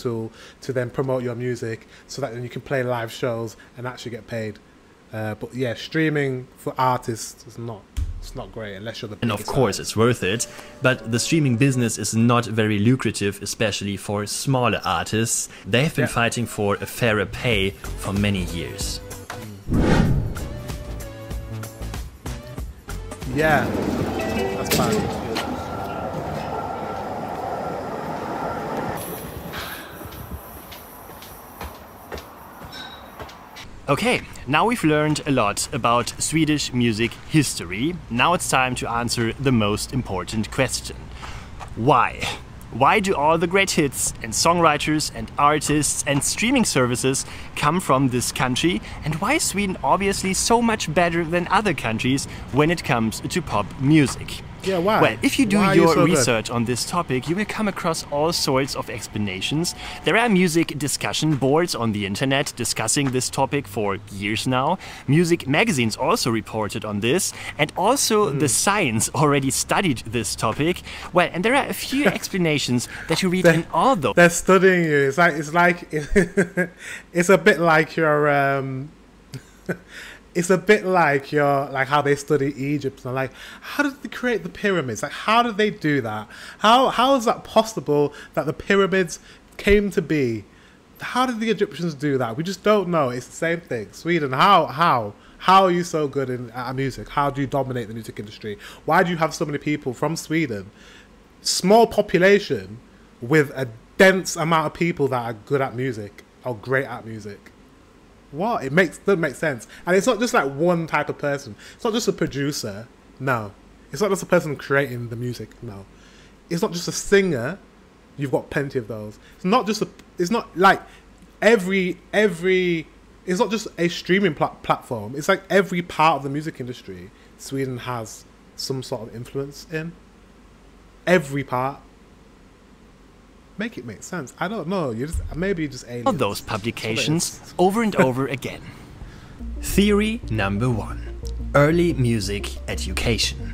tool to then promote your music, so that then you can play live shows and actually get paid. But yeah, streaming for artists is not. It's not great unless you're the biggest. And of course it's worth it, but the streaming business is not very lucrative, especially for smaller artists. They've been fighting for a fairer pay for many years. Yeah, that's bad. Okay, now we've learned a lot about Swedish music history. Now it's time to answer the most important question. Why? Why do all the great hits and songwriters and artists and streaming services come from this country? And why is Sweden obviously so much better than other countries when it comes to pop music? Yeah, why? Well, if you do your research on this topic, you will come across all sorts of explanations. There are music discussion boards on the internet discussing this topic for years now. Music magazines also reported on this, and also the Science already studied this topic. Well, and there are a few explanations that you read in all those. They're studying you. It's like it's a bit like your it's a bit like how they study Egypt and like, how did they create the pyramids? Like, how did they do that? How is that possible that the pyramids came to be? How did the Egyptians do that? We just don't know. It's the same thing. Sweden, how are you so good at music? How do you dominate the music industry? Why do you have so many people from Sweden, small population, with a dense amount of people that are good at music or great at music? What? It doesn't make sense. And it's not just like one type of person. It's not just a producer. No. It's not just a person creating the music. No. It's not just a singer. You've got plenty of those. It's not just it's not like it's not just a streaming platform. It's like every part of the music industry Sweden has some sort of influence in. Every part. Make it make sense. I don't know. Maybe you're just aliens. All those publications over and over again. Theory number 1. Early music education.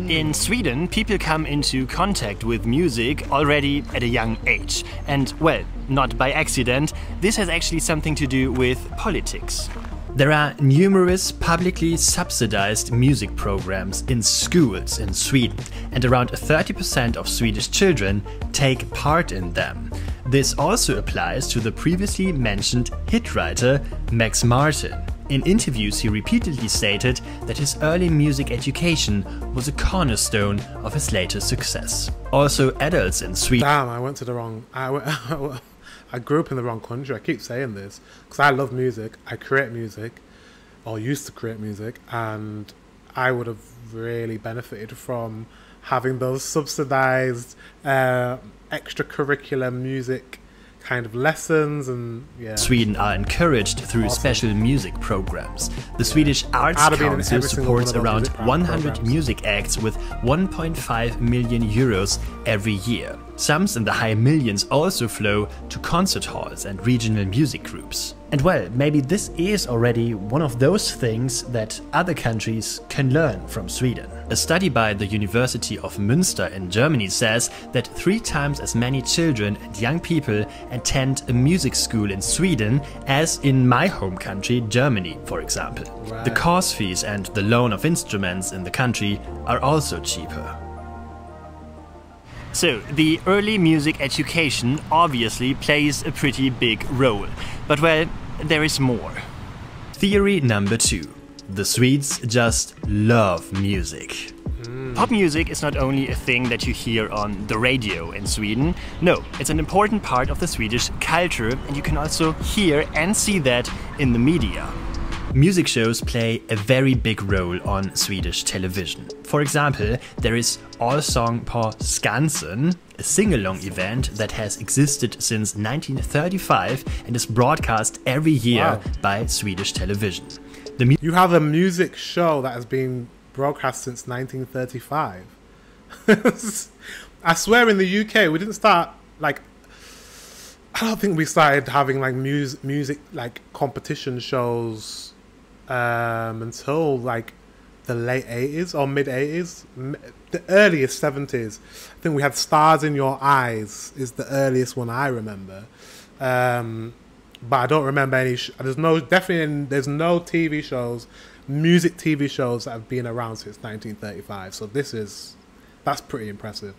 In Sweden, people come into contact with music already at a young age. And, well, not by accident. This has actually something to do with politics. There are numerous publicly subsidized music programs in schools in Sweden, and around 30% of Swedish children take part in them. This also applies to the previously mentioned hit writer Max Martin. In interviews, he repeatedly stated that his early music education was a cornerstone of his later success. Also, adults in Sweden. Damn, I went to the wrong. I grew up in the wrong country. I keep saying this because I love music. I create music, or used to create music, and I would have really benefited from having those subsidized extracurricular music kind of lessons. And yeah, Sweden are encouraged through special music programs. The Swedish Arts Council supports around 100 music acts with 1.5 million euros every year. Sums in the high millions also flow to concert halls and regional music groups. And well, maybe this is already one of those things that other countries can learn from Sweden. A study by the University of Münster in Germany says that 3 times as many children and young people attend a music school in Sweden as in my home country, Germany, for example. Right. The course fees and the loan of instruments in the country are also cheaper. So, the early music education obviously plays a pretty big role. But well, there is more. Theory number 2. The Swedes just love music. Pop music is not only a thing that you hear on the radio in Sweden. No, it's an important part of the Swedish culture, and you can also hear and see that in the media. Music shows play a very big role on Swedish television. For example, there is Allsång på Skansen, a sing-along event that has existed since 1935 and is broadcast every year by Swedish television. You have a music show that has been broadcast since 1935. I swear in the UK we didn't start, like, I don't think we started having like music like competition shows until like the late 80s or mid 80s, the earliest 70s. I think we had Stars in Your Eyes is the earliest one I remember. But I don't remember any. There's no TV shows, music TV shows that have been around since 1935. So that's pretty impressive.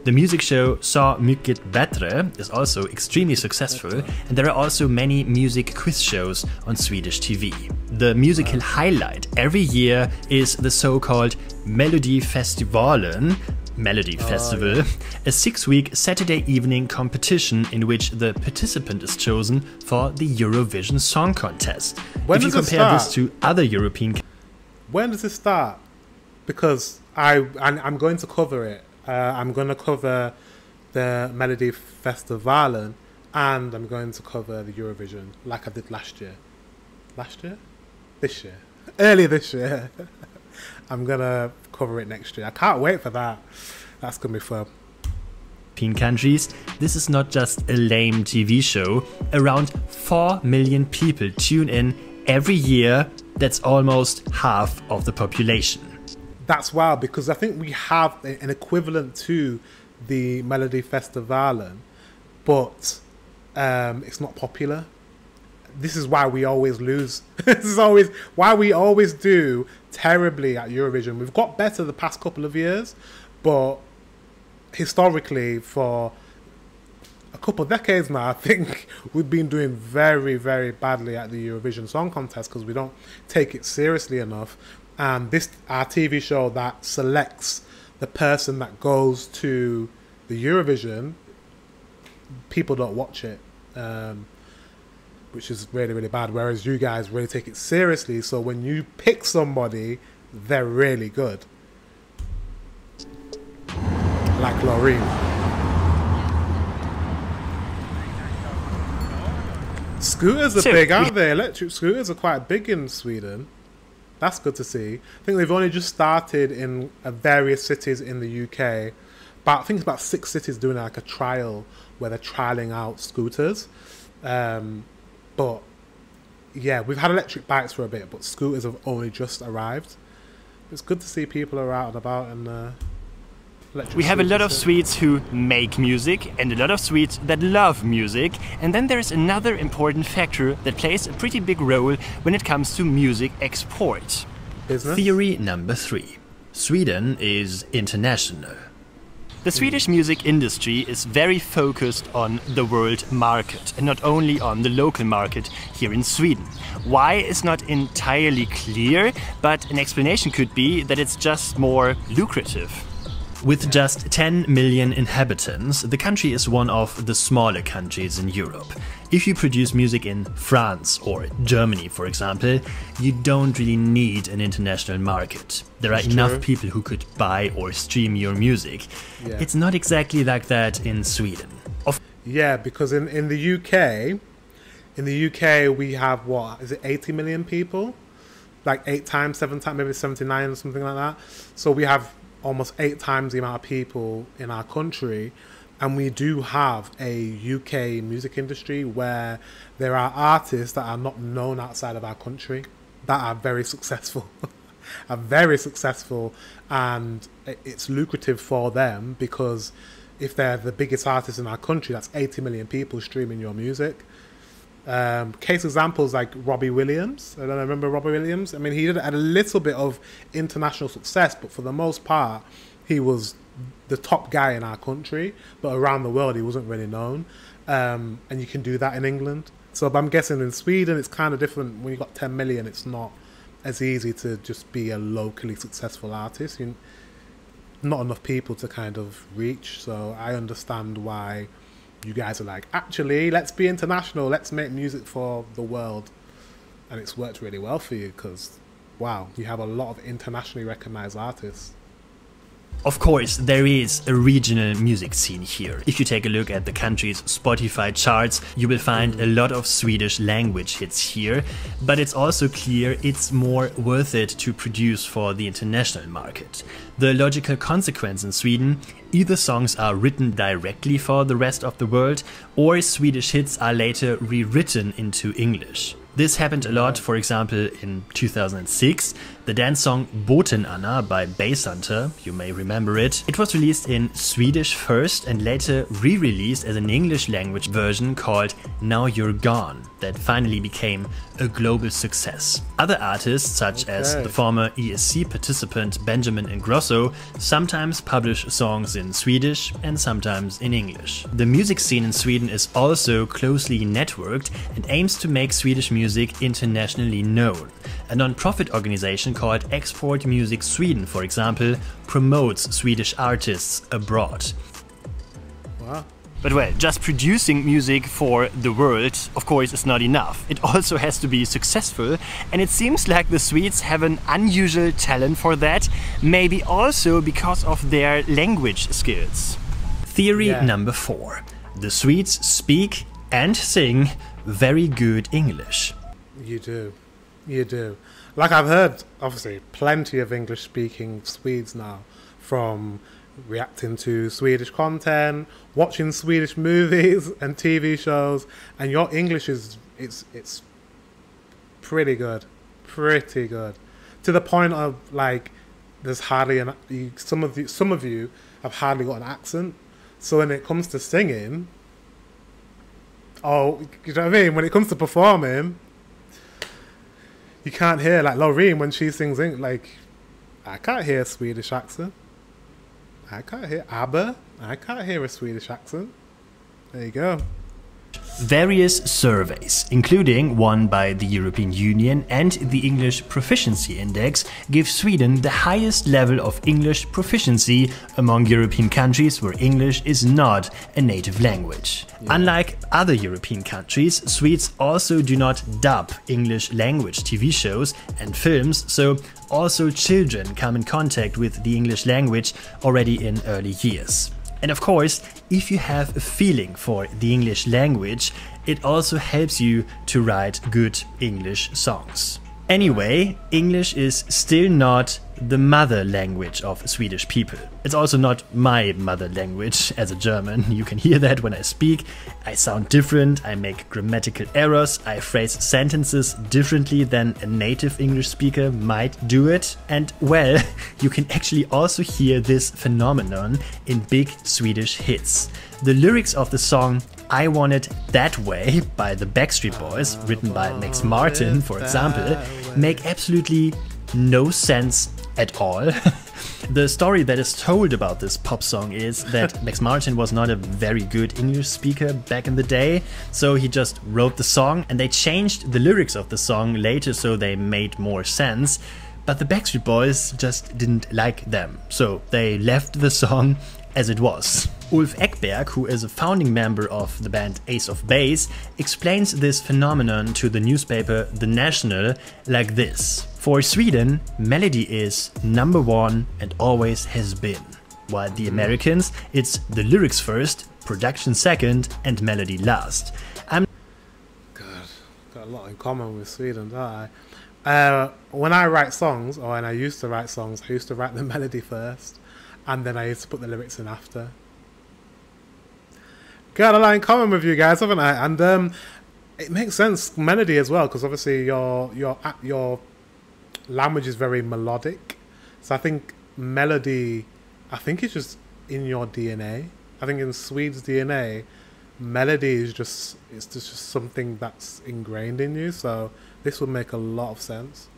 The music show Så mycket bättre is also extremely successful, and there are also many music quiz shows on Swedish TV. The musical highlight every year is the so-called Melodifestivalen, Melody Festival, a 6-week Saturday evening competition in which the participant is chosen for the Eurovision Song Contest. When if you compare this to other European... When does it start? Because I'm going to cover it. I'm going to cover the Melody Festivalen, and I'm going to cover the Eurovision like I did last year. Last year? This year. Earlier this year. I'm going to cover it next year. I can't wait for that. That's going to be fun. European countries, this is not just a lame TV show. Around 4 million people tune in every year. That's almost half of the population. That's wild, because I think we have an equivalent to the Melody Festivalen, but it's not popular. This is why we always lose. This is always why we always do terribly at Eurovision. We've got better the past couple of years, but historically, for a couple of decades now, I think we've been doing very, very badly at the Eurovision Song Contest because we don't take it seriously enough. And our TV show that selects the person that goes to the Eurovision, people don't watch it, which is really, really bad. Whereas you guys really take it seriously. So when you pick somebody, they're really good. Like Loreen. Scooters are big, aren't they? Electric scooters are quite big in Sweden. That's good to see. I think they've only just started in various cities in the UK. But I think it's about 6 cities doing like a trial where they're trialing out scooters. But yeah, we've had electric bikes for a bit, but scooters have only just arrived. It's good to see people are out and about and we have a lot of Swedes who make music and a lot of Swedes that love music, and then there's another important factor that plays a pretty big role when it comes to music export. Business? Theory number 3. Sweden is international. The Swedish music industry is very focused on the world market and not only on the local market here in Sweden. Why is not entirely clear, but an explanation could be that it's just more lucrative. With just 10 million inhabitants, the country is one of the smaller countries in Europe. If you produce music in France or Germany, for example, you don't really need an international market. There are enough people who could buy or stream your music. Yeah. It's not exactly like that in Sweden. Yeah, because in the UK we have, what, is it 80 million people? Like 8 times, 7 times, maybe 79 or something like that. So we have almost 8 times the amount of people in our country, and we do have a UK music industry where there are artists that are not known outside of our country that are very successful and it's lucrative for them, because if they're the biggest artist in our country, that's 80 million people streaming your music. Case examples like Robbie Williams. I don't remember Robbie Williams. I mean, he had a little bit of international success, but for the most part, he was the top guy in our country. But around the world, he wasn't really known. And you can do that in England. So I'm guessing in Sweden, it's kind of different. When you've got 10 million, it's not as easy to just be a locally successful artist. Not enough people to kind of reach. So I understand why you guys are like, actually, let's be international. Let's make music for the world. And it's worked really well for you because, wow, you have a lot of internationally recognized artists. Of course, there is a regional music scene here. If you take a look at the country's Spotify charts, you will find a lot of Swedish language hits here. But it's also clear it's more worth it to produce for the international market. The logical consequence in Sweden, either songs are written directly for the rest of the world, or Swedish hits are later rewritten into English. This happened a lot, for example, in 2006. The dance song Båten Anna by Bass Hunter, you may remember it. It was released in Swedish first and later re-released as an English language version called Now You're Gone, that finally became a global success. Other artists, such as the former ESC participant Benjamin Ingrosso, sometimes publish songs in Swedish and sometimes in English. The music scene in Sweden is also closely networked and aims to make Swedish music internationally known. A non-profit organization called Export Music Sweden, for example, promotes Swedish artists abroad. Wow. But well, just producing music for the world, of course, is not enough. It also has to be successful, and it seems like the Swedes have an unusual talent for that, maybe also because of their language skills. Theory number 4. The Swedes speak and sing very good English. You do. You do. Like, I've heard, obviously, plenty of English-speaking Swedes now, from reacting to Swedish content, watching Swedish movies and TV shows, and your English is, it's pretty good. Pretty good. To the point of, like, there's hardly some of you have hardly got an accent. So when it comes to singing, you know what I mean? When it comes to performing, you can't hear, like Loreen when she sings, like, I can't hear a Swedish accent. I can't hear ABBA. I can't hear a Swedish accent. There you go. Various surveys, including one by the European Union and the English Proficiency Index, give Sweden the highest level of English proficiency among European countries where English is not a native language. Unlike other European countries, Swedes also do not dub English language TV shows and films, so also children come in contact with the English language already in early years. And of course, if you have a feeling for the English language, it also helps you to write good English songs. Anyway, English is still not the mother language of Swedish people. It's also not my mother language as a German. You can hear that when I speak. I sound different, I make grammatical errors, I phrase sentences differently than a native English speaker might do it. And well, you can actually also hear this phenomenon in big Swedish hits. The lyrics of the song I Want It That Way by the Backstreet Boys, written by Max Martin, for example, make absolutely no sense at all. The story that is told about this pop song is that Max Martin was not a very good English speaker back in the day, so he just wrote the song and they changed the lyrics of the song later so they made more sense. But the Backstreet Boys just didn't like them, so they left the song as it was. Ulf Ekberg, who is a founding member of the band Ace of Base, explains this phenomenon to the newspaper The National like this. For Sweden, melody is number one and always has been. While the Americans, it's the lyrics first, production second, and melody last. God, got a lot in common with Sweden, don't I? When I write songs, or when I used to write songs, I used to write the melody first, and then I used to put the lyrics in after. Got a lot in common with you guys, haven't I? And it makes sense, melody as well, because obviously your language is very melodic. So I think melody, it's just in your DNA. I think in Swede's DNA, melody is just something that's ingrained in you. So this would make a lot of sense.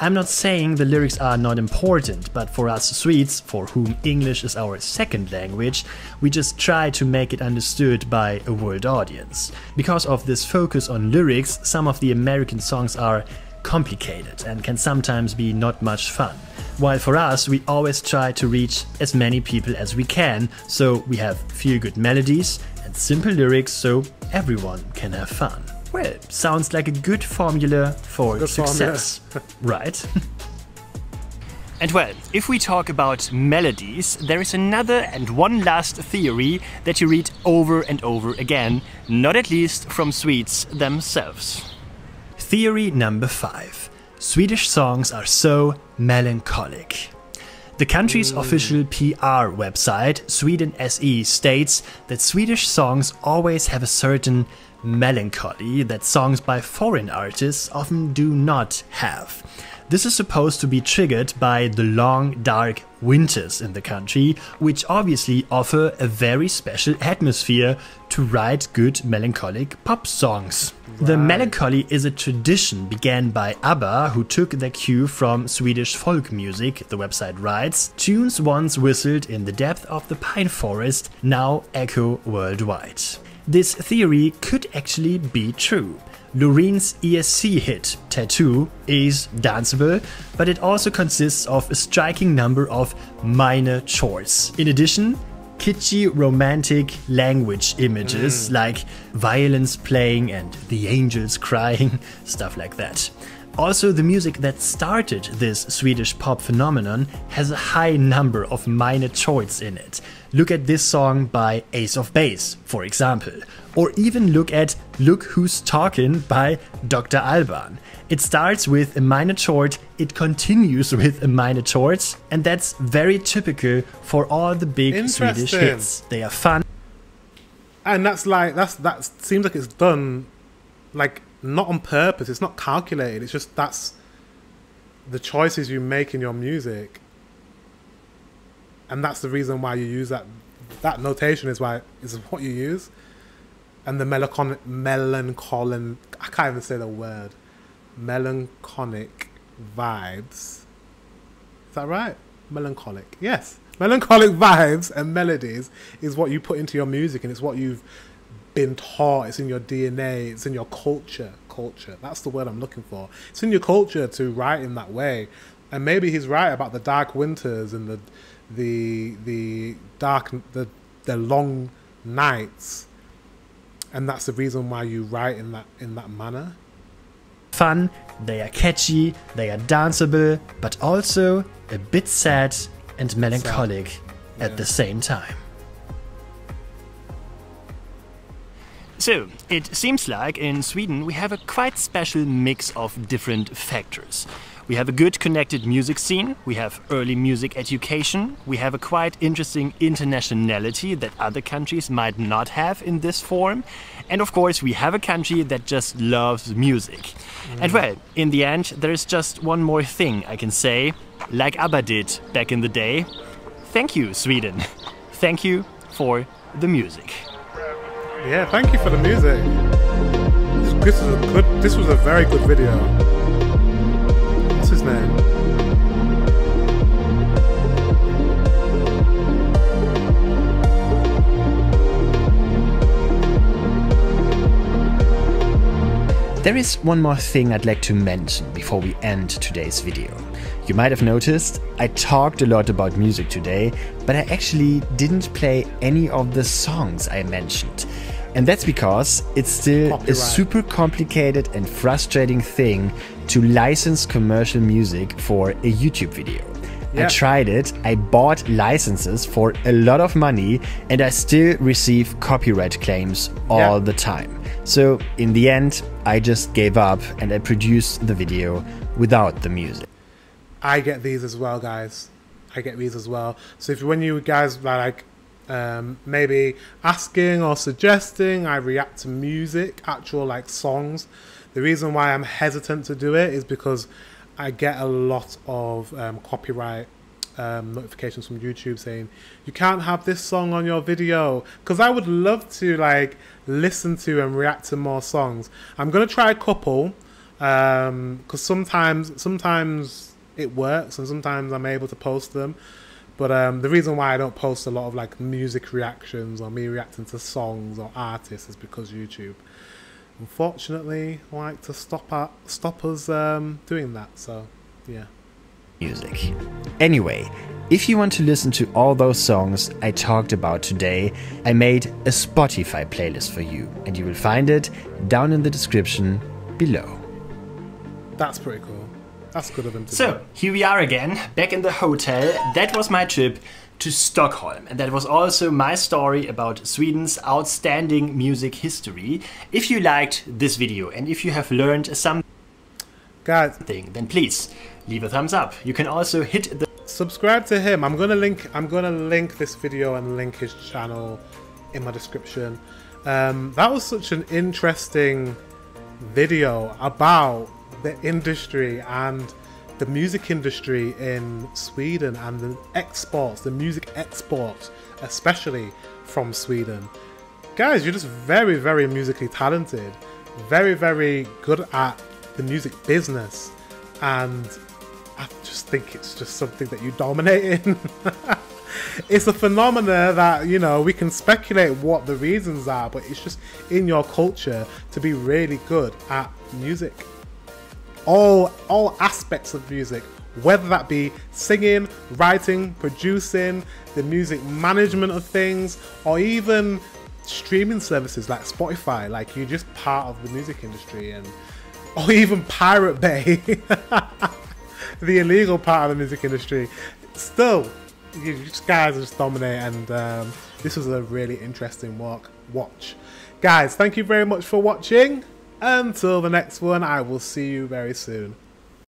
I'm not saying the lyrics are not important, but for us Swedes, for whom English is our second language, we just try to make it understood by a world audience. Because of this focus on lyrics, some of the American songs are complicated and can sometimes be not much fun. While for us, we always try to reach as many people as we can, so we have feel-good melodies and simple lyrics so everyone can have fun. Well, sounds like a good formula for success, right? And well, if we talk about melodies, there is another and one last theory that you read over and over again, not at least from Swedes themselves. Theory number 5. Swedish songs are so melancholic. The country's official PR website, Sweden SE, states that Swedish songs always have a certain melancholy that songs by foreign artists often do not have. This is supposed to be triggered by the long, dark winters in the country, which obviously offer a very special atmosphere to write good melancholic pop songs. Right. The melancholy is a tradition began by ABBA, who took their cue from Swedish folk music, the website writes. Tunes once whistled in the depth of the pine forest now echo worldwide. This theory could actually be true. Lorene's ESC hit, Tattoo, is danceable, but it also consists of a striking number of minor chords. In addition, kitschy romantic language images like violins playing and the angels crying, stuff like that. Also, the music that started this Swedish pop phenomenon has a high number of minor chords in it. Look at this song by Ace of Base, for example. Or even look at Look Who's Talkin' by Dr. Alban. It starts with a minor chord, it continues with a minor chord, and that's very typical for all the big Swedish hits. They are fun. And that seems like it's done like not on purpose, it's not calculated, it's just that's the choices you make in your music. And that's the reason why you use that notation is what you use. And the melancholic, I can't even say the word, melancholic vibes. Is that right? Melancholic, yes. Melancholic vibes and melodies is what you put into your music, and it's what you've been taught. It's in your DNA. It's in your culture. That's the word I'm looking for. It's in your culture to write in that way. And maybe he's right about the dark winters and the long nights. And that's the reason why you write in that manner. Fun, they are catchy, they are danceable, but also a bit sad and melancholic at the same time. So, it seems like in Sweden we have a quite special mix of different factors. We have a good connected music scene, we have early music education, we have a quite interesting internationality that other countries might not have in this form, and of course we have a country that just loves music. And well, in the end there's just one more thing I can say, like ABBA did back in the day. Thank you, Sweden. Thank you for the music. Yeah, thank you for the music. This was a very good video. What's his name? There is one more thing I'd like to mention before we end today's video. You might have noticed I talked a lot about music today, but I actually didn't play any of the songs I mentioned. And that's because it's still a super complicated and frustrating thing to license commercial music for a YouTube video. I tried it, I bought licenses for a lot of money, and I still receive copyright claims all the time. So in the end, I just gave up and I produced the video without the music. I get these as well, guys. I get these as well. So when you guys are like maybe asking or suggesting I react to music, actual like songs, the reason why I'm hesitant to do it is because I get a lot of copyright notifications from YouTube saying you can't have this song on your video, because I would love to like listen to and react to more songs. I'm gonna try a couple because sometimes it works and sometimes I'm able to post them. But the reason why I don't post a lot of like music reactions or me reacting to songs or artists is because YouTube, unfortunately, like to stop us doing that. So yeah. Music. Anyway, if you want to listen to all those songs I talked about today, I made a Spotify playlist for you, and you will find it down in the description below. That's pretty cool. That's good of him to do. So, here we are again, back in the hotel. That was my trip to Stockholm, and that was also my story about Sweden's outstanding music history. If you liked this video and if you have learned something, then please leave a thumbs up. You can also hit the subscribe to him. I'm gonna link this video and link his channel in my description. That was such an interesting video about the industry and the music industry in Sweden and the exports, the music exports, especially from Sweden. Guys, you're just very, very musically talented, very, very good at the music business, and I just think it's just something that you dominate in. It's a phenomena that, you know, we can speculate what the reasons are, but it's just in your culture to be really good at music. All aspects of music, whether that be singing, writing, producing, the music management of things, or even streaming services like Spotify. Like, you're just part of the music industry, and or even Pirate Bay, the illegal part of the music industry. Still, you guys just dominate, and this was a really interesting watch. Guys, thank you very much for watching. Until the next one, I will see you very soon.